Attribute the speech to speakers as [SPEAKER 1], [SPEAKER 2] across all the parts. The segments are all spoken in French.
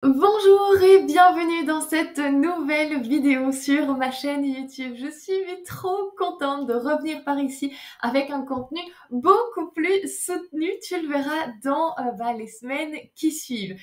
[SPEAKER 1] Bonjour et bienvenue dans cette nouvelle vidéo sur ma chaîne YouTube. Je suis trop contente de revenir par ici avec un contenu beaucoup plus soutenu. Tu le verras dans les semaines qui suivent.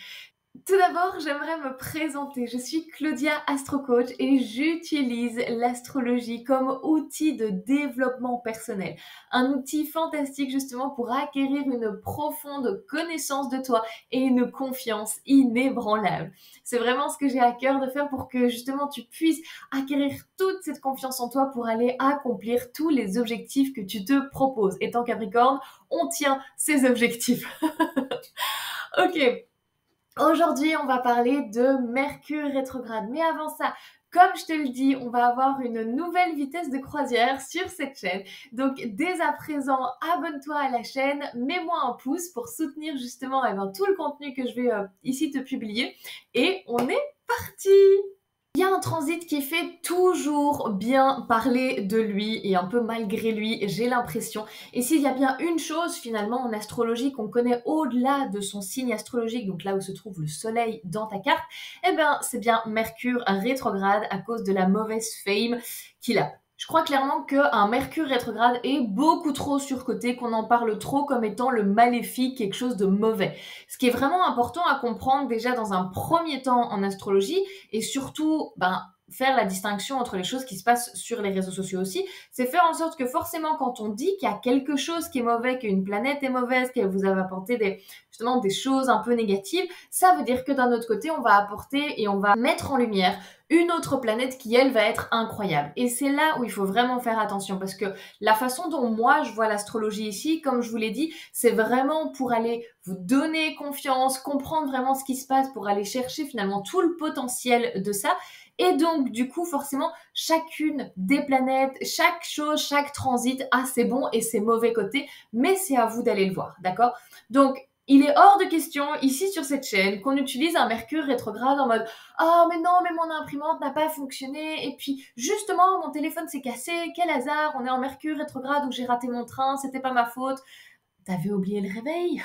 [SPEAKER 1] Tout d'abord, j'aimerais me présenter. Je suis Claudia Astrocoach et j'utilise l'astrologie comme outil de développement personnel. Un outil fantastique justement pour acquérir une profonde connaissance de toi et une confiance inébranlable. C'est vraiment ce que j'ai à cœur de faire pour que justement tu puisses acquérir toute cette confiance en toi pour aller accomplir tous les objectifs que tu te proposes. Étant Capricorne, on tient ses objectifs. Ok. Aujourd'hui, on va parler de Mercure rétrograde. Mais avant ça, comme je te le dis, on va avoir une nouvelle vitesse de croisière sur cette chaîne. Donc, dès à présent, abonne-toi à la chaîne, mets-moi un pouce pour soutenir justement tout le contenu que je vais ici te publier. Et on est parti! Il y a un transit qui fait toujours bien parler de lui et un peu malgré lui, j'ai l'impression. Et s'il y a bien une chose finalement en astrologie qu'on connaît au-delà de son signe astrologique, donc là où se trouve le soleil dans ta carte, eh bien c'est bien Mercure rétrograde à cause de la mauvaise fame qu'il a. Je crois clairement qu'un Mercure rétrograde est beaucoup trop surcoté, qu'on en parle trop comme étant le maléfique, quelque chose de mauvais. Ce qui est vraiment important à comprendre déjà dans un premier temps en astrologie, et surtout faire la distinction entre les choses qui se passent sur les réseaux sociaux aussi, c'est faire en sorte que forcément quand on dit qu'il y a quelque chose qui est mauvais, qu'une planète est mauvaise, qu'elle vous a apporté justement des choses un peu négatives, ça veut dire que d'un autre côté on va apporter et on va mettre en lumière une autre planète qui elle va être incroyable. Et c'est là où il faut vraiment faire attention parce que la façon dont moi je vois l'astrologie ici, comme je vous l'ai dit, c'est vraiment pour aller vous donner confiance, comprendre vraiment ce qui se passe, pour aller chercher finalement tout le potentiel de ça. Et donc, du coup, forcément, chacune des planètes, chaque chose, chaque transit a ses bons et ses mauvais côtés, mais c'est à vous d'aller le voir, d'accord? Donc, il est hors de question, ici sur cette chaîne, qu'on utilise un Mercure rétrograde en mode « Ah, mais non, mais mon imprimante n'a pas fonctionné, et puis justement, mon téléphone s'est cassé, quel hasard, on est en Mercure rétrograde où j'ai raté mon train, c'était pas ma faute. » T'avais oublié le réveil.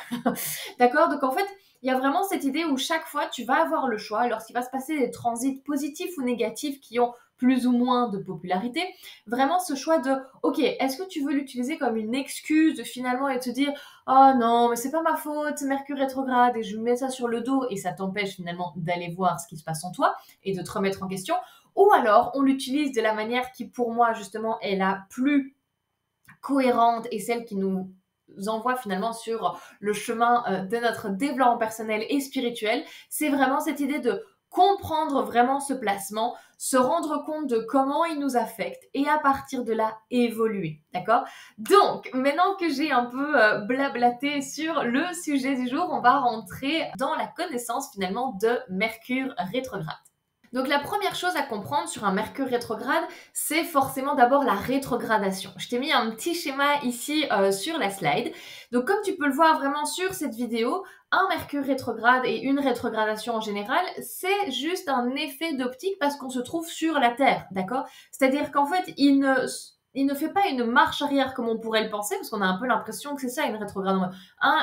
[SPEAKER 1] D'accord? Donc en fait, il y a vraiment cette idée où chaque fois, tu vas avoir le choix, lorsqu'il va se passer des transits positifs ou négatifs qui ont plus ou moins de popularité, vraiment ce choix de, ok, est-ce que tu veux l'utiliser comme une excuse finalement et te dire, oh non, mais c'est pas ma faute, c'est Mercure rétrograde et je mets ça sur le dos et ça t'empêche finalement d'aller voir ce qui se passe en toi et de te remettre en question, ou alors on l'utilise de la manière qui pour moi justement est la plus cohérente et celle qui nous envoie finalement sur le chemin de notre développement personnel et spirituel, c'est vraiment cette idée de comprendre vraiment ce placement, se rendre compte de comment il nous affecte et à partir de là évoluer, d'accord? Donc, maintenant que j'ai un peu blablaté sur le sujet du jour, on va rentrer dans la connaissance finalement de Mercure rétrograde. Donc la première chose à comprendre sur un Mercure rétrograde, c'est forcément d'abord la rétrogradation. Je t'ai mis un petit schéma ici sur la slide. Donc comme tu peux le voir vraiment sur cette vidéo, un Mercure rétrograde et une rétrogradation en général, c'est juste un effet d'optique parce qu'on se trouve sur la Terre, d'accord? C'est-à-dire qu'en fait, il ne fait pas une marche arrière comme on pourrait le penser, parce qu'on a un peu l'impression que c'est ça une rétrograde.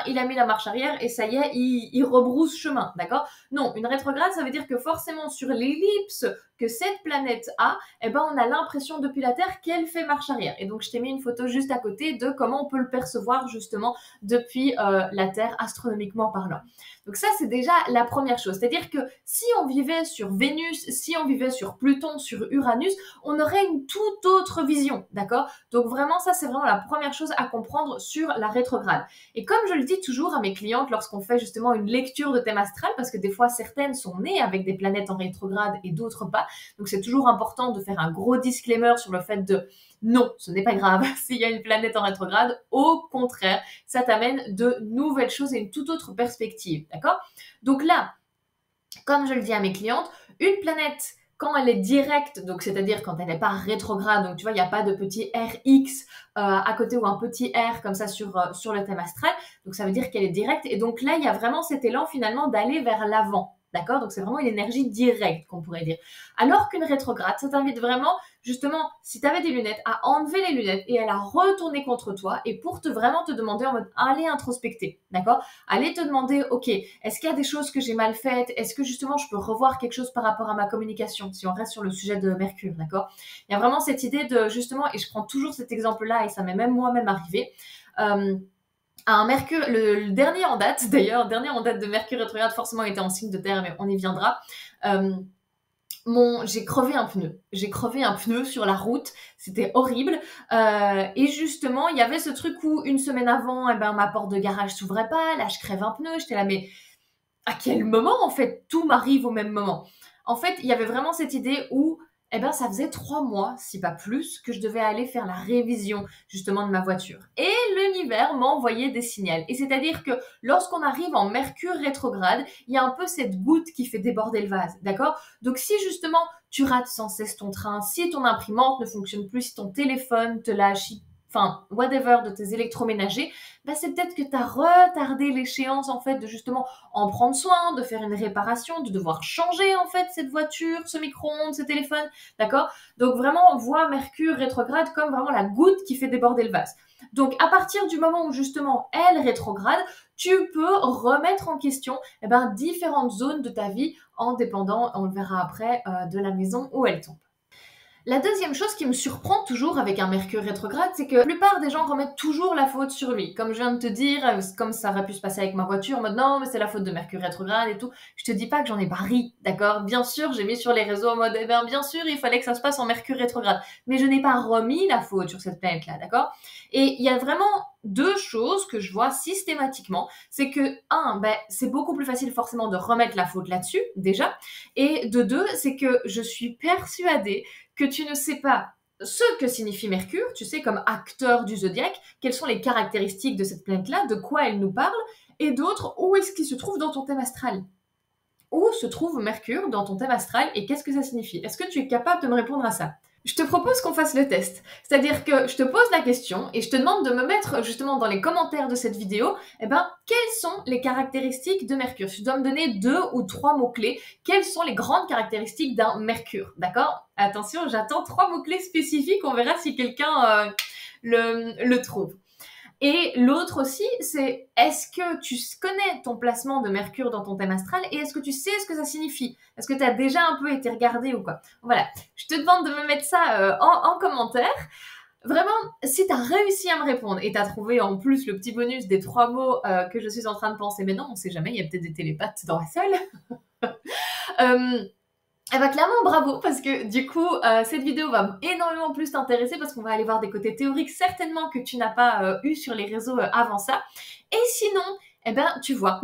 [SPEAKER 1] Il a mis la marche arrière et ça y est, il rebrousse chemin, d'accord? Non, une rétrograde, ça veut dire que forcément sur l'ellipse que cette planète a, eh ben, on a l'impression depuis la Terre qu'elle fait marche arrière. Et donc, je t'ai mis une photo juste à côté de comment on peut le percevoir justement depuis la Terre, astronomiquement parlant. Donc ça, c'est déjà la première chose. C'est-à-dire que si on vivait sur Vénus, si on vivait sur Pluton, sur Uranus, on aurait une toute autre vision, d'accord? Donc vraiment, ça, c'est vraiment la première chose à comprendre sur la rétrograde. Et comme je le dis toujours à mes clientes lorsqu'on fait justement une lecture de thème astral, parce que des fois, certaines sont nées avec des planètes en rétrograde et d'autres pas, donc c'est toujours important de faire un gros disclaimer sur le fait de non, ce n'est pas grave s'il y a une planète en rétrograde. Au contraire, ça t'amène de nouvelles choses et une toute autre perspective, d'accord? Donc là, comme je le dis à mes clientes, une planète, quand elle est directe, donc c'est-à-dire quand elle n'est pas rétrograde, donc tu vois, il n'y a pas de petit RX à côté ou un petit R comme ça sur le thème astral, donc ça veut dire qu'elle est directe. Et donc là, il y a vraiment cet élan finalement d'aller vers l'avant. d'accord? Donc c'est vraiment une énergie directe qu'on pourrait dire. Alors qu'une rétrograde, ça t'invite vraiment, justement, si tu avais des lunettes, à enlever les lunettes et à la retourner contre toi et pour vraiment te demander en mode, allez introspecter, d'accord? Allez te demander, ok, est-ce qu'il y a des choses que j'ai mal faites? Est-ce que justement je peux revoir quelque chose par rapport à ma communication, si on reste sur le sujet de Mercure, d'accord? Il y a vraiment cette idée de, justement, et je prends toujours cet exemple-là et ça m'est même moi-même arrivé, un Mercure, le dernier en date, d'ailleurs, dernier en date de Mercure rétrograde, forcément était en signe de terre, mais on y viendra. J'ai crevé un pneu. J'ai crevé un pneu sur la route. C'était horrible. Et justement, il y avait ce truc où une semaine avant, ma porte de garage s'ouvrait pas. Là, je crève un pneu. J'étais là, mais à quel moment, en fait, tout m'arrive au même moment? En fait, il y avait vraiment cette idée où, ça faisait 3 mois, si pas plus, que je devais aller faire la révision, justement, de ma voiture. Et l'univers m'envoyait des signaux. Et c'est-à-dire que lorsqu'on arrive en Mercure rétrograde, il y a un peu cette goutte qui fait déborder le vase, d'accord? Donc, si justement, tu rates sans cesse ton train, si ton imprimante ne fonctionne plus, si ton téléphone te lâche, enfin, whatever de tes électroménagers, c'est peut-être que tu as retardé l'échéance, en fait, de justement en prendre soin, de faire une réparation, de devoir changer, en fait, cette voiture, ce micro-ondes, ce téléphone, d'accord? Donc, vraiment, on voit Mercure rétrograde comme vraiment la goutte qui fait déborder le vase. Donc, à partir du moment où, justement, elle rétrograde, tu peux remettre en question, différentes zones de ta vie en dépendant, on le verra après, de la maison où elle tombe. La deuxième chose qui me surprend toujours avec un Mercure rétrograde, c'est que la plupart des gens remettent toujours la faute sur lui. Comme je viens de te dire, comme ça aurait pu se passer avec ma voiture, en mode non, mais c'est la faute de Mercure rétrograde et tout. Je te dis pas que j'en ai pas ri, d'accord? Bien sûr, j'ai mis sur les réseaux en mode, bien sûr, il fallait que ça se passe en Mercure rétrograde. Mais je n'ai pas remis la faute sur cette planète-là, d'accord? Et il y a vraiment deux choses que je vois systématiquement. C'est que, c'est beaucoup plus facile forcément de remettre la faute là-dessus, déjà. Et de deux, c'est que je suis persuadée que tu ne sais pas ce que signifie Mercure, tu sais, comme acteur du zodiaque, quelles sont les caractéristiques de cette planète-là, de quoi elle nous parle, et d'autres, où est-ce qu'il se trouve dans ton thème astral? Où se trouve Mercure dans ton thème astral et qu'est-ce que ça signifie? Est-ce que tu es capable de me répondre à ça? Je te propose qu'on fasse le test. C'est-à-dire que je te pose la question et je te demande de me mettre justement dans les commentaires de cette vidéo, quelles sont les caractéristiques de Mercure? Tu dois me donner 2 ou 3 mots-clés. Quelles sont les grandes caractéristiques d'un Mercure? D'accord? Attention, j'attends 3 mots-clés spécifiques. On verra si quelqu'un le trouve. Et l'autre aussi, c'est est-ce que tu connais ton placement de Mercure dans ton thème astral et est-ce que tu sais ce que ça signifie? Est-ce que tu as déjà un peu été regardé ou quoi? Voilà, je te demande de me mettre ça en commentaire. Vraiment, si tu as réussi à me répondre et tu as trouvé en plus le petit bonus des 3 mots que je suis en train de penser, mais non, on sait jamais, il y a peut-être des télépathes dans la salle. Clairement bravo parce que du coup cette vidéo va énormément plus t'intéresser parce qu'on va aller voir des côtés théoriques certainement que tu n'as pas eu sur les réseaux avant ça. Et sinon, tu vois,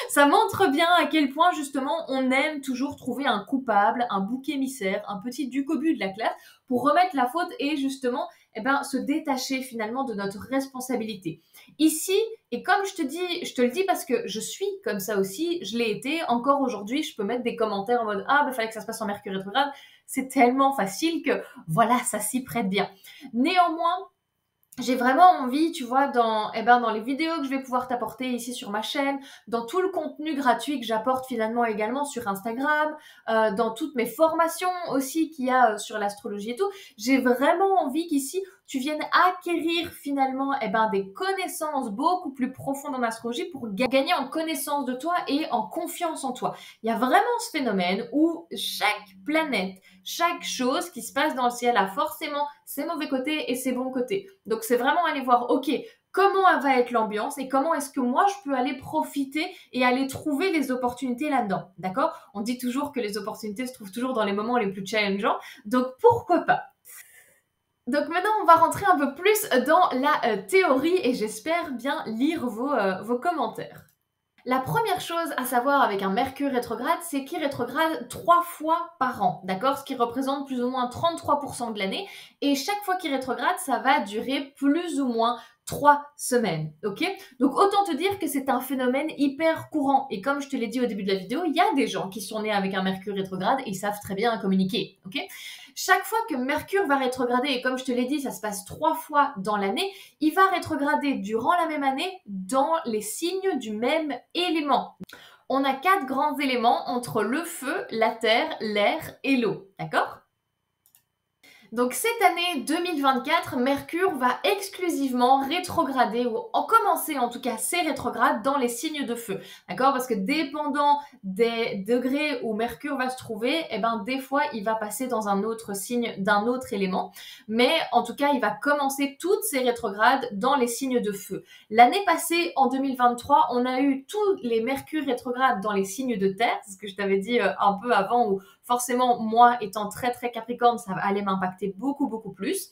[SPEAKER 1] ça montre bien à quel point justement on aime toujours trouver un coupable, un bouc émissaire, un petit duc au but de la classe pour remettre la faute et justement se détacher finalement de notre responsabilité. Ici, et comme je te le dis parce que je suis comme ça aussi, je l'ai été, encore aujourd'hui, je peux mettre des commentaires en mode « Ah, fallait que ça se passe en Mercure rétrograde », c'est tellement facile que voilà, ça s'y prête bien. Néanmoins, j'ai vraiment envie, tu vois, dans les vidéos que je vais pouvoir t'apporter ici sur ma chaîne, dans tout le contenu gratuit que j'apporte finalement également sur Instagram, dans toutes mes formations aussi qu'il y a sur l'astrologie et tout, j'ai vraiment envie qu'ici, tu viennes acquérir finalement des connaissances beaucoup plus profondes en astrologie pour gagner en connaissance de toi et en confiance en toi. Il y a vraiment ce phénomène où chaque planète, chaque chose qui se passe dans le ciel a forcément ses mauvais côtés et ses bons côtés. Donc c'est vraiment aller voir, ok, comment va être l'ambiance et comment est-ce que moi je peux aller profiter et aller trouver les opportunités là-dedans, d'accord? On dit toujours que les opportunités se trouvent toujours dans les moments les plus challengeants, donc pourquoi pas? Donc maintenant, on va rentrer un peu plus dans la théorie et j'espère bien lire vos commentaires. La première chose à savoir avec un Mercure rétrograde, c'est qu'il rétrograde 3 fois par an, d'accord? Ce qui représente plus ou moins 33% de l'année. Et chaque fois qu'il rétrograde, ça va durer plus ou moins 3 semaines, ok? Donc autant te dire que c'est un phénomène hyper courant. Et comme je te l'ai dit au début de la vidéo, il y a des gens qui sont nés avec un Mercure rétrograde et ils savent très bien communiquer, ok? Chaque fois que Mercure va rétrograder, et comme je te l'ai dit, ça se passe 3 fois dans l'année, il va rétrograder durant la même année dans les signes du même élément. on a 4 grands éléments entre le feu, la terre, l'air et l'eau, d'accord? Donc cette année 2024, Mercure va exclusivement rétrograder ou en commencer en tout cas ses rétrogrades dans les signes de feu, d'accord? Parce que dépendant des degrés où Mercure va se trouver, eh ben des fois il va passer dans un autre signe d'un autre élément, mais en tout cas il va commencer toutes ses rétrogrades dans les signes de feu. L'année passée, en 2023, on a eu tous les Mercure rétrogrades dans les signes de terre, c'est ce que je t'avais dit un peu avant, où forcément, moi, étant très très Capricorne, ça allait m'impacter beaucoup plus.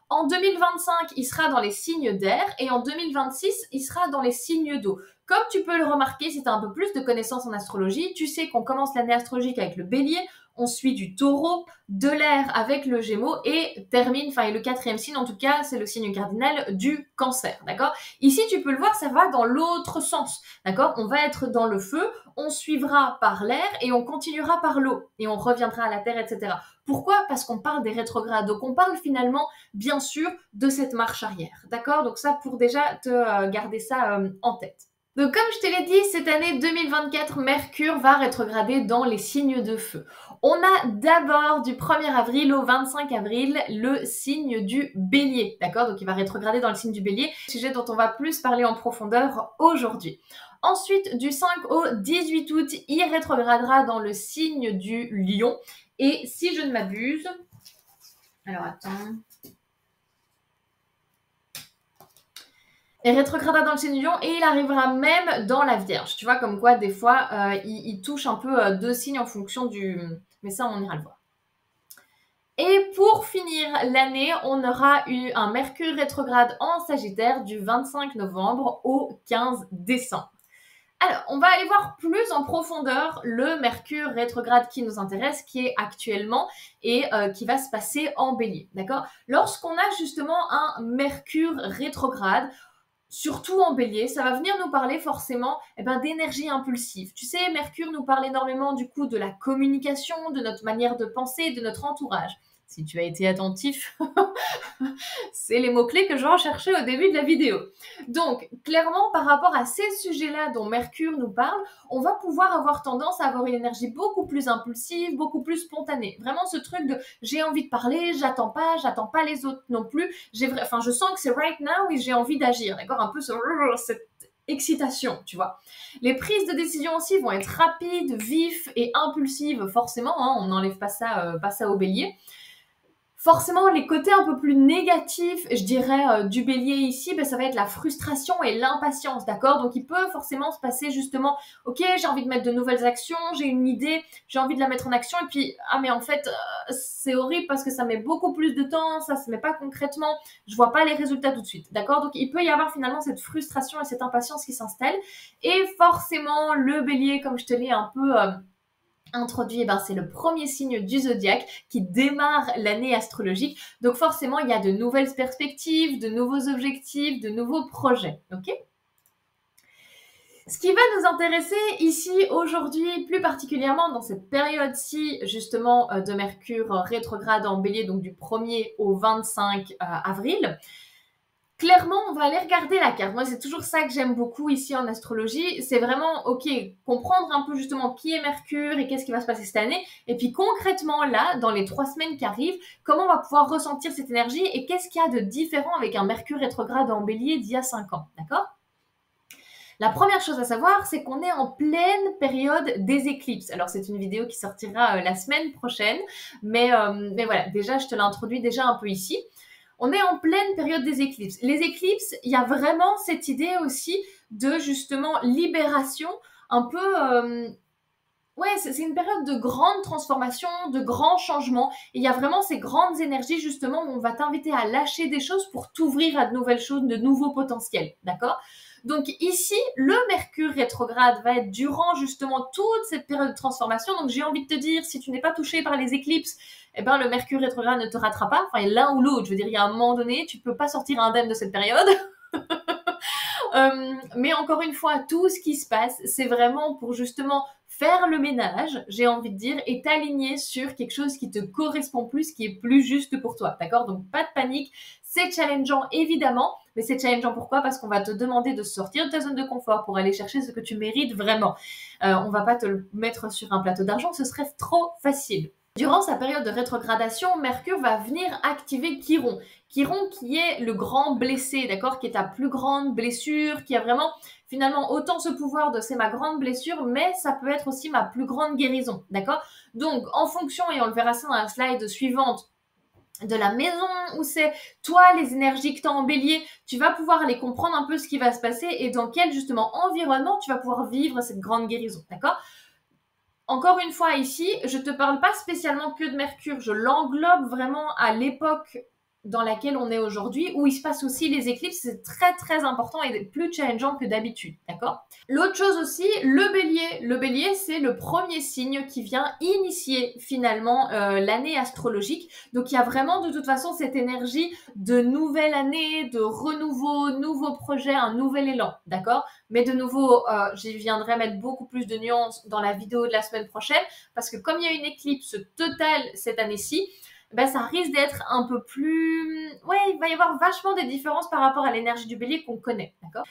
[SPEAKER 1] En 2025, il sera dans les signes d'air et en 2026, il sera dans les signes d'eau. Comme tu peux le remarquer, si tu as un peu plus de connaissances en astrologie, tu sais qu'on commence l'année astrologique avec le bélier, on suit du taureau, de l'air avec le gémeaux et termine, enfin, et le 4e signe, en tout cas, c'est le signe cardinal du cancer, d'accord? Ici, tu peux le voir, ça va dans l'autre sens, d'accord? On va être dans le feu, on suivra par l'air et on continuera par l'eau et on reviendra à la terre, etc. Pourquoi? Parce qu'on parle des rétrogrades, donc on parle finalement, bien sûr, de cette marche arrière, d'accord? Donc ça, pour déjà te garder ça en tête. Donc comme je te l'ai dit, cette année 2024, Mercure va rétrograder dans les signes de feu. On a d'abord du 1er avril au 25 avril le signe du bélier, d'accord? Donc il va rétrograder dans le signe du bélier, sujet dont on va plus parler en profondeur aujourd'hui. Ensuite, du 5 au 18 août, il rétrogradera dans le signe du lion. Et si je ne m'abuse, alors attends... Il rétrogradera dans le signe du lion et il arrivera même dans la Vierge. Tu vois, comme quoi, des fois, il touche un peu 2 signes en fonction du... Mais ça, on ira le voir. Et pour finir l'année, on aura eu un Mercure rétrograde en Sagittaire du 25 novembre au 15 décembre. Alors, on va aller voir plus en profondeur le Mercure rétrograde qui nous intéresse, qui est actuellement et qui va se passer en Bélier, d'accord? Lorsqu'on a justement un Mercure rétrograde, surtout en Bélier, ça va venir nous parler forcément d'énergie impulsive. Tu sais, Mercure nous parle énormément du coup de la communication, de notre manière de penser, de notre entourage. Si tu as été attentif, c'est les mots-clés que je recherchais au début de la vidéo. Donc, clairement, par rapport à ces sujets-là dont Mercure nous parle, on va pouvoir avoir tendance à avoir une énergie beaucoup plus impulsive, beaucoup plus spontanée. Vraiment ce truc de j'ai envie de parler, j'attends pas les autres non plus. Je sens que c'est right now et j'ai envie d'agir, d'accord? Un peu cette excitation, tu vois. Les prises de décision aussi vont être rapides, vives et impulsives, forcément, hein, on n'enlève pas ça au bélier. Forcément, les côtés un peu plus négatifs, je dirais, du bélier ici, ça va être la frustration et l'impatience, d'accord? Donc, il peut forcément se passer justement, ok, j'ai envie de mettre de nouvelles actions, j'ai une idée, j'ai envie de la mettre en action, et puis, ah mais en fait, c'est horrible parce que ça met beaucoup plus de temps, ça se met pas concrètement, je vois pas les résultats tout de suite, d'accord? Donc, il peut y avoir finalement cette frustration et cette impatience qui s'installe, et forcément, le bélier, comme je te l'ai un peu... introduit, c'est le premier signe du zodiaque qui démarre l'année astrologique. Donc forcément, il y a de nouvelles perspectives, de nouveaux objectifs, de nouveaux projets. Ok ? Ce qui va nous intéresser ici aujourd'hui, plus particulièrement dans cette période-ci justement de Mercure rétrograde en Bélier, donc du 1er au 25 avril, clairement, on va aller regarder la carte. Moi, c'est toujours ça que j'aime beaucoup ici en astrologie. C'est vraiment, ok, comprendre un peu justement qui est Mercure et qu'est-ce qui va se passer cette année. Et puis concrètement, là, dans les 3 semaines qui arrivent, comment on va pouvoir ressentir cette énergie et qu'est-ce qu'il y a de différent avec un Mercure rétrograde en Bélier d'il y a 5 ans, d'accord ? La première chose à savoir, c'est qu'on est en pleine période des éclipses. Alors, c'est une vidéo qui sortira la semaine prochaine, mais voilà, déjà, je te l'ai introduit déjà un peu ici. On est en pleine période des éclipses. Les éclipses, il y a vraiment cette idée aussi de justement libération, un peu... c'est une période de grande transformation, de grands changements. Et il y a vraiment ces grandes énergies justement où on va t'inviter à lâcher des choses pour t'ouvrir à de nouvelles choses, de nouveaux potentiels, d'accord ? Donc ici, le Mercure rétrograde va être durant justement toute cette période de transformation. Donc j'ai envie de te dire, si tu n'es pas touché par les éclipses, le Mercure rétrograde ne te ratera pas. Enfin, l'un ou l'autre. Je veux dire, il y a un moment donné, tu peux pas sortir indemne de cette période. Mais encore une fois, tout ce qui se passe, c'est vraiment pour justement faire le ménage, j'ai envie de dire, et t'aligner sur quelque chose qui te correspond plus, qui est plus juste pour toi, d'accord? Donc pas de panique, c'est challengeant évidemment, mais c'est challengeant. Pourquoi? Parce qu'on va te demander de sortir de ta zone de confort pour aller chercher ce que tu mérites vraiment. On va pas te le mettre sur un plateau d'argent, ce serait trop facile. Durant sa période de rétrogradation, Mercure va venir activer Chiron. Chiron qui est le grand blessé, d'accord, qui est ta plus grande blessure, qui a vraiment finalement autant ce pouvoir de c'est ma grande blessure, mais ça peut être aussi ma plus grande guérison, d'accord. Donc en fonction, et on le verra ça dans la slide suivante, de la maison où c'est toi les énergies que tu as en bélier, tu vas pouvoir aller comprendre un peu ce qui va se passer et dans quel justement environnement tu vas pouvoir vivre cette grande guérison, d'accord. Encore une fois ici, je ne te parle pas spécialement que de Mercure, je l'englobe vraiment à l'époque dans laquelle on est aujourd'hui, où il se passe aussi les éclipses, c'est très très important et plus challengeant que d'habitude, d'accord? L'autre chose aussi, le bélier. Le bélier, c'est le premier signe qui vient initier finalement l'année astrologique. Donc il y a vraiment de toute façon cette énergie de nouvelle année, de renouveau, nouveau projet, un nouvel élan, d'accord? Mais de nouveau, j'y viendrai mettre beaucoup plus de nuances dans la vidéo de la semaine prochaine, parce que comme il y a une éclipse totale cette année-ci, ben ça risque d'être un peu plus... Ouais, il va y avoir vachement des différences par rapport à l'énergie du bélier qu'on connaît, d'accord?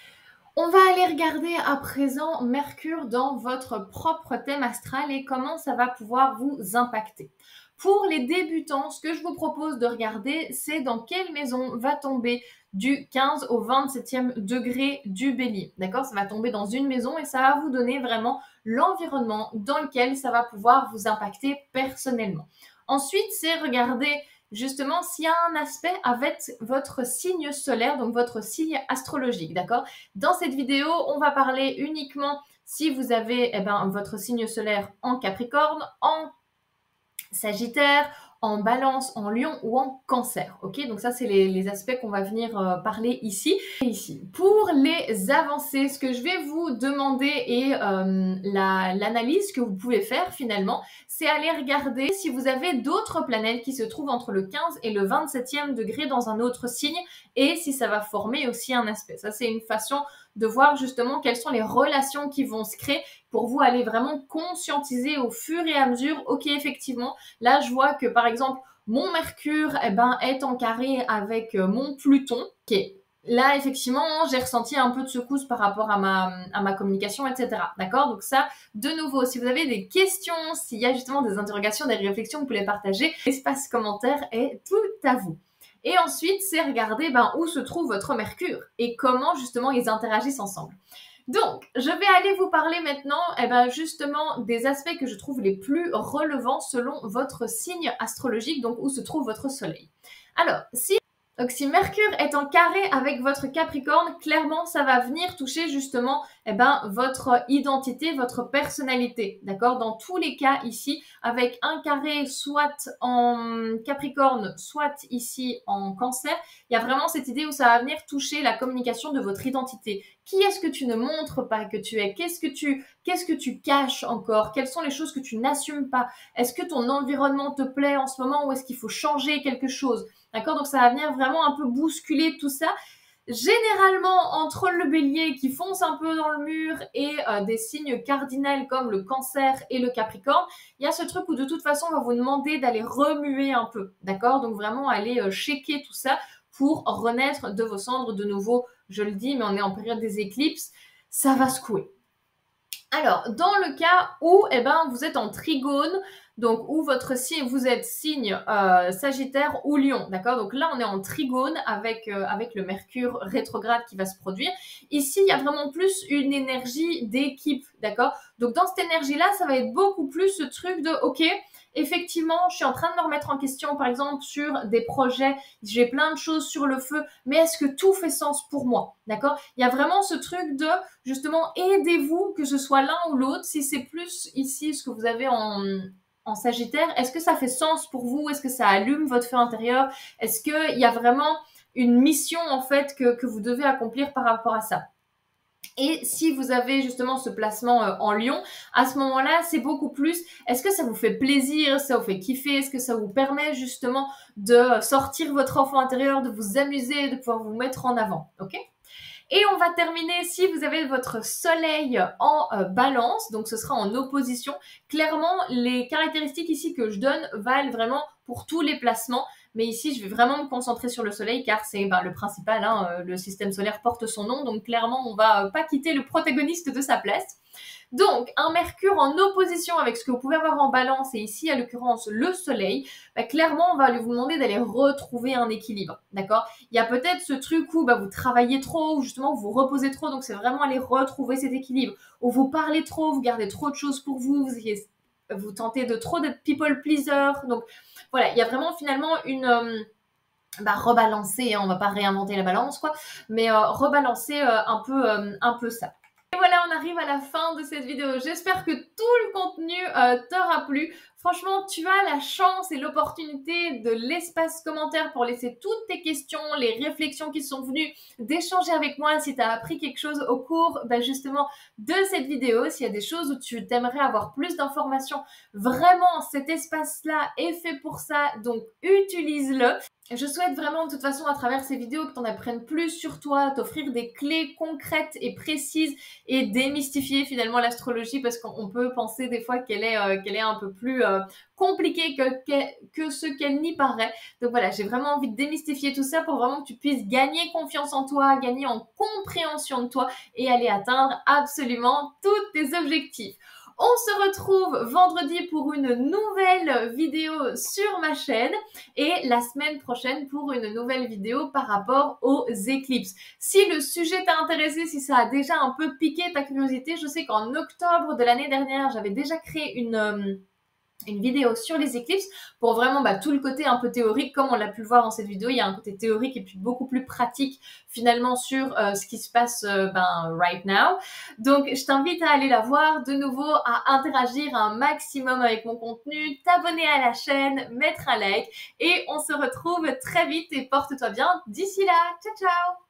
[SPEAKER 1] On va aller regarder à présent Mercure dans votre propre thème astral et comment ça va pouvoir vous impacter. Pour les débutants, ce que je vous propose de regarder, c'est dans quelle maison va tomber du 15 au 27e degré du bélier. D'accord? Ça va tomber dans une maison et ça va vous donner vraiment l'environnement dans lequel ça va pouvoir vous impacter personnellement. Ensuite, c'est regarder justement s'il y a un aspect avec votre signe solaire, donc votre signe astrologique, d'accord? Dans cette vidéo, on va parler uniquement si vous avez votre signe solaire en Capricorne, en Sagittaire, en Balance, en Lion ou en Cancer, ok? Donc ça, c'est les aspects qu'on va venir parler ici. Pour les avancées, ce que je vais vous demander et l'analyse que vous pouvez faire finalement, c'est aller regarder si vous avez d'autres planètes qui se trouvent entre le 15 et le 27e degré dans un autre signe et si ça va former aussi un aspect. Ça, c'est une façon de voir justement quelles sont les relations qui vont se créer pour vous aller vraiment conscientiser au fur et à mesure, ok, effectivement, là, je vois que par exemple, mon Mercure est en carré avec mon Pluton, ok. Là, effectivement, j'ai ressenti un peu de secousse par rapport à ma communication, etc. D'accord? Donc ça, de nouveau, si vous avez des questions, s'il y a justement des interrogations, des réflexions, vous pouvez les partager. L'espace commentaire est tout à vous. Et ensuite, c'est regarder où se trouve votre Mercure et comment justement ils interagissent ensemble. Donc, je vais aller vous parler maintenant justement des aspects que je trouve les plus relevants selon votre signe astrologique, donc où se trouve votre soleil. Alors, si Mercure est en carré avec votre Capricorne, clairement, ça va venir toucher justement votre identité, votre personnalité, d'accord? Dans tous les cas ici, avec un carré soit en Capricorne, soit ici en Cancer, il y a vraiment cette idée où ça va venir toucher la communication de votre identité. Qui est-ce que tu ne montres pas que tu es? Qu'est-ce que tu caches encore? Quelles sont les choses que tu n'assumes pas? Est-ce que ton environnement te plaît en ce moment ou est-ce qu'il faut changer quelque chose? D'accord? Donc ça va venir vraiment un peu bousculer tout ça. Généralement, entre le bélier qui fonce un peu dans le mur et des signes cardinaux comme le Cancer et le Capricorne, il y a ce truc où de toute façon, on va vous demander d'aller remuer un peu. D'accord? Donc vraiment aller checker tout ça pour renaître de vos cendres de nouveau. Je le dis, mais on est en période des éclipses, ça va secouer. Alors, dans le cas où vous êtes en trigone, donc où votre signe, vous êtes signe Sagittaire ou Lion, d'accord? Donc là, on est en trigone avec le Mercure rétrograde qui va se produire. Ici, il y a vraiment plus une énergie d'équipe, d'accord? Donc dans cette énergie-là, ça va être beaucoup plus ce truc de, ok, effectivement, je suis en train de me remettre en question, par exemple, sur des projets, j'ai plein de choses sur le feu, mais est-ce que tout fait sens pour moi, d'accord? Il y a vraiment ce truc de, justement, aidez-vous, que ce soit l'un ou l'autre, si c'est plus ici ce que vous avez en Sagittaire, est-ce que ça fait sens pour vous? Est-ce que ça allume votre feu intérieur? Est-ce qu'il y a vraiment une mission, en fait, que vous devez accomplir par rapport à ça? Et si vous avez justement ce placement en Lion, à ce moment-là, c'est beaucoup plus, est-ce que ça vous fait plaisir, ça vous fait kiffer, est-ce que ça vous permet justement de sortir votre enfant intérieur, de vous amuser, de pouvoir vous mettre en avant, ok? Et on va terminer si vous avez votre soleil en balance, donc ce sera en opposition. Clairement, les caractéristiques ici que je donne valent vraiment pour tous les placements. Mais ici, je vais vraiment me concentrer sur le soleil car c'est le principal, hein, le système solaire porte son nom, donc clairement, on va pas quitter le protagoniste de sa place. Donc, un Mercure en opposition avec ce que vous pouvez avoir en balance, et ici, à l'occurrence, le Soleil, clairement, on va vous demander d'aller retrouver un équilibre, d'accord? Il y a peut-être ce truc où vous travaillez trop, ou justement, vous reposez trop, donc c'est vraiment aller retrouver cet équilibre. Ou vous parlez trop, vous gardez trop de choses pour vous tentez de trop d'être people pleaser. Donc, voilà, il y a vraiment finalement une... rebalancer, hein, on va pas réinventer la balance, quoi, mais rebalancer un peu ça. Et voilà, on arrive à la fin de cette vidéo. J'espère que tout le contenu t'aura plu. Franchement, tu as la chance et l'opportunité de l'espace commentaire pour laisser toutes tes questions, les réflexions qui sont venues, d'échanger avec moi si tu as appris quelque chose au cours justement de cette vidéo. S'il y a des choses où tu t'aimerais avoir plus d'informations, vraiment, cet espace-là est fait pour ça, donc utilise-le. Je souhaite vraiment de toute façon à travers ces vidéos que tu en apprennes plus sur toi, t'offrir des clés concrètes et précises et démystifier finalement l'astrologie parce qu'on peut penser des fois qu'elle est un peu plus compliquée que ce qu'elle n'y paraît. Donc voilà, j'ai vraiment envie de démystifier tout ça pour vraiment que tu puisses gagner confiance en toi, gagner en compréhension de toi et aller atteindre absolument tous tes objectifs. On se retrouve vendredi pour une nouvelle vidéo sur ma chaîne et la semaine prochaine pour une nouvelle vidéo par rapport aux éclipses. Si le sujet t'a intéressé, si ça a déjà un peu piqué ta curiosité, je sais qu'en octobre de l'année dernière, j'avais déjà créé une vidéo sur les éclipses pour vraiment tout le côté un peu théorique, comme on l'a pu le voir dans cette vidéo. Il y a un côté théorique et puis beaucoup plus pratique finalement sur ce qui se passe right now. Donc je t'invite à aller la voir de nouveau, à interagir un maximum avec mon contenu, t'abonner à la chaîne, mettre un like et on se retrouve très vite et porte-toi bien d'ici là. Ciao ciao.